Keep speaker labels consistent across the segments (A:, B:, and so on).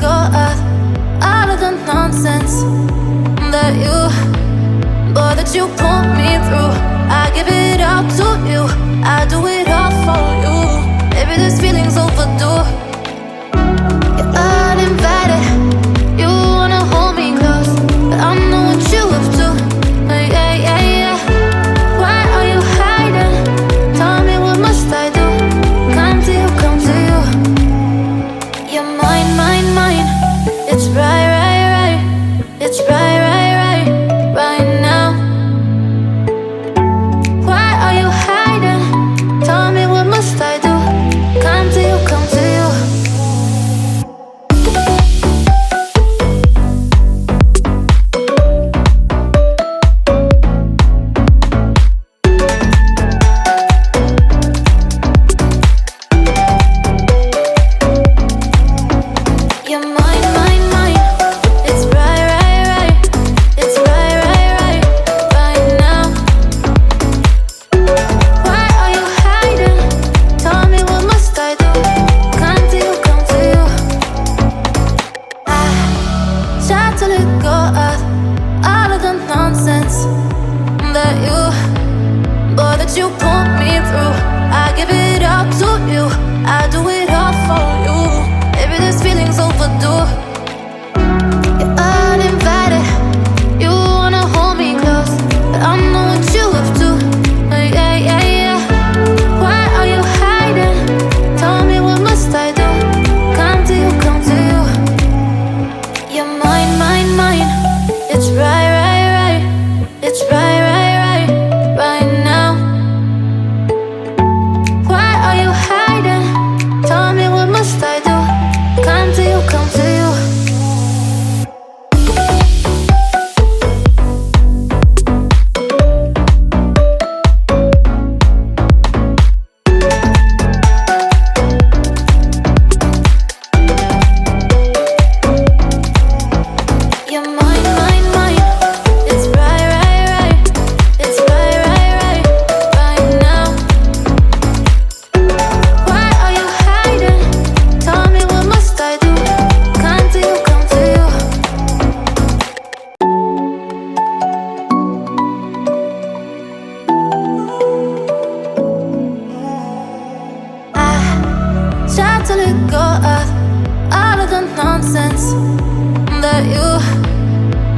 A: go of all of the nonsense that you, boy, that you put me through. I give it all to you, I do it all for you. Maybe this feeling's overdue. You're uninvited, you wanna hold me close, but I know what you have to. Yeah, yeah, yeah. Why are you hiding? Tell me, what must I do? Come to you, come to you. You're mine, mine, mine. It's right, right, right. It's right, right, right, right now. Why are you hiding? Tell me, what must I do? Come to you, come to you. You're mine, mine, mine. It's right, right, right. It's right, right, right, right now. Why are you hiding? Tell me, what must I do? Come to you, come to you. I try to let go of all of the nonsense that you, boy, that you put me through. I give it all to you, I do it all for you. Maybe this feeling's overdue. You're uninvited, you wanna hold me close, but I know what you have to. Yeah, yeah, yeah. Why are you hiding? Tell me, what must I do? Come to you, come to you. You're mine, mine, mine. It's right, right, right. It's right, right, right, right now. Why are you hiding? Tell me, what must I do? Come to you, come to you. You're mine, mine, mine. It's right, right, right. It's right, right, right, right now. Why are you hiding? Tell me, what must I do? Come to you, come to you. I try to let go of all of the nonsense that you,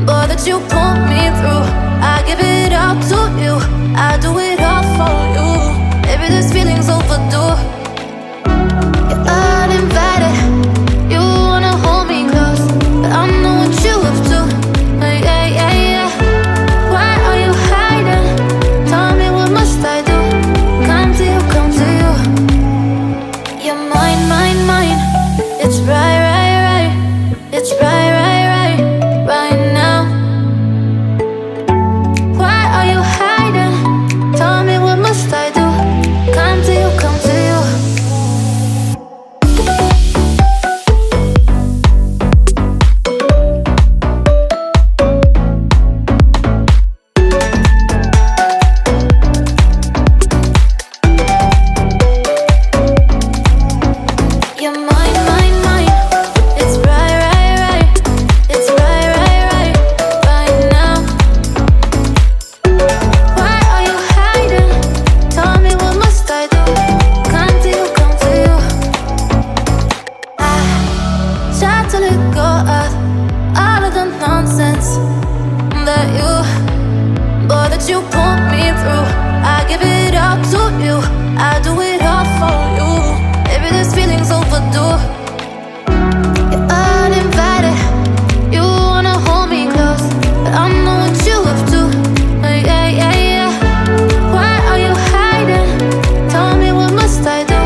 A: boy, that you put me through. I give it all to you, I do it all for you. Maybe this feeling's overdue. You're uninvited, you wanna hold me close, but I know what you have to. Yeah, yeah, yeah. Why are you hiding? Tell me, what must I do? Come to you, come to you. You're mine, mine, mine. It's right, right, right. It's right, right, right, right now. Why are you hiding? Tell me, what must I do? Come to you, come to you. You're mine, mine, mine. It's right, right, right. It's right, right, right, right now. Why are you hiding? Tell me, what must I do? Come to you, come to you. You're mine, mine, mine. It's right, right, right. It's right, right, right, right now. Why are you hiding? Tell me, what must I do? Come to you, come to you. Why are you hiding? Tell me, what must I do? Come to you, come to you. You're mine, mine, mine. It's right, right, right. It's right, right, right, right now. Why are you hiding? Tell me, what must I do? Come to you, come to you. I try to let go of all of the nonsense that you, boy, that you put me through. I give it all to you, I do it all for you. Maybe this feeling's overdue. You're uninvited, you wanna hold me close, but I know what you have to. Yeah, yeah, yeah. Why are you hiding? Tell me, what must I do?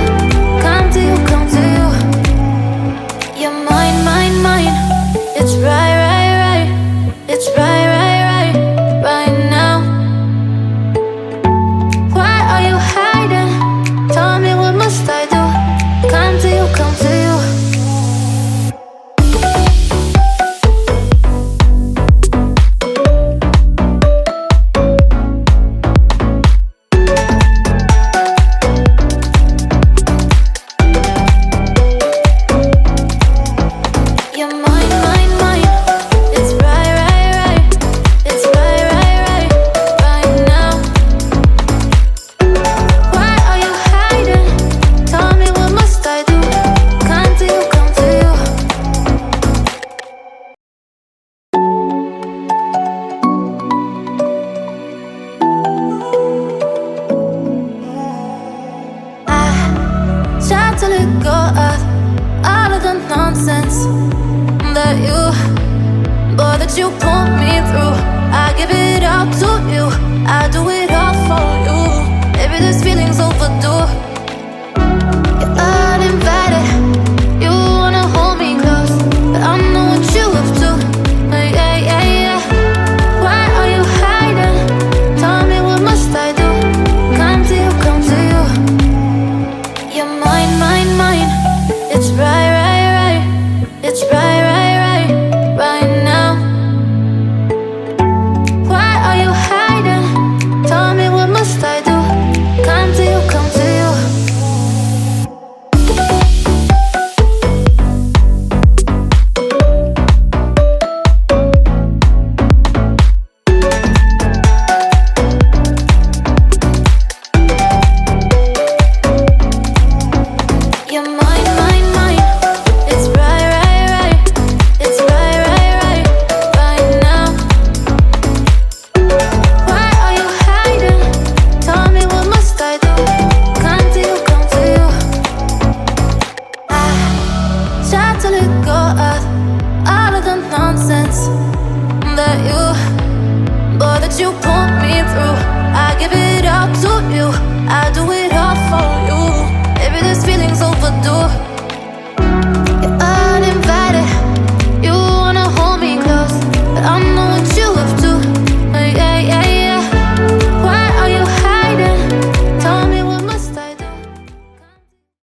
A: Come to you, come to you. You're mine, mine, mine. It's right, right, right. It's right, right, right, right now. that you pull me through. I give it all to you, I do it all for you. Maybe this feeling's overdue. You're uninvited, you wanna hold me close, but I know what you have to. Yeah, yeah, yeah. Why are you hiding? Tell me, what must I do? Come to you, come to you. You're mine, mine, mine. It's right, right, right. It's right, right, right, right now. Why are you hiding? Tell me, what must I do? Come to you, come to you. You're mine, mine, mine. It's right, right, right. It's right, right, right, right now. Why are you hiding? Tell me, what must I do? Come to you, come to you. I try to let go of all of the nonsense that you pull me through. I give it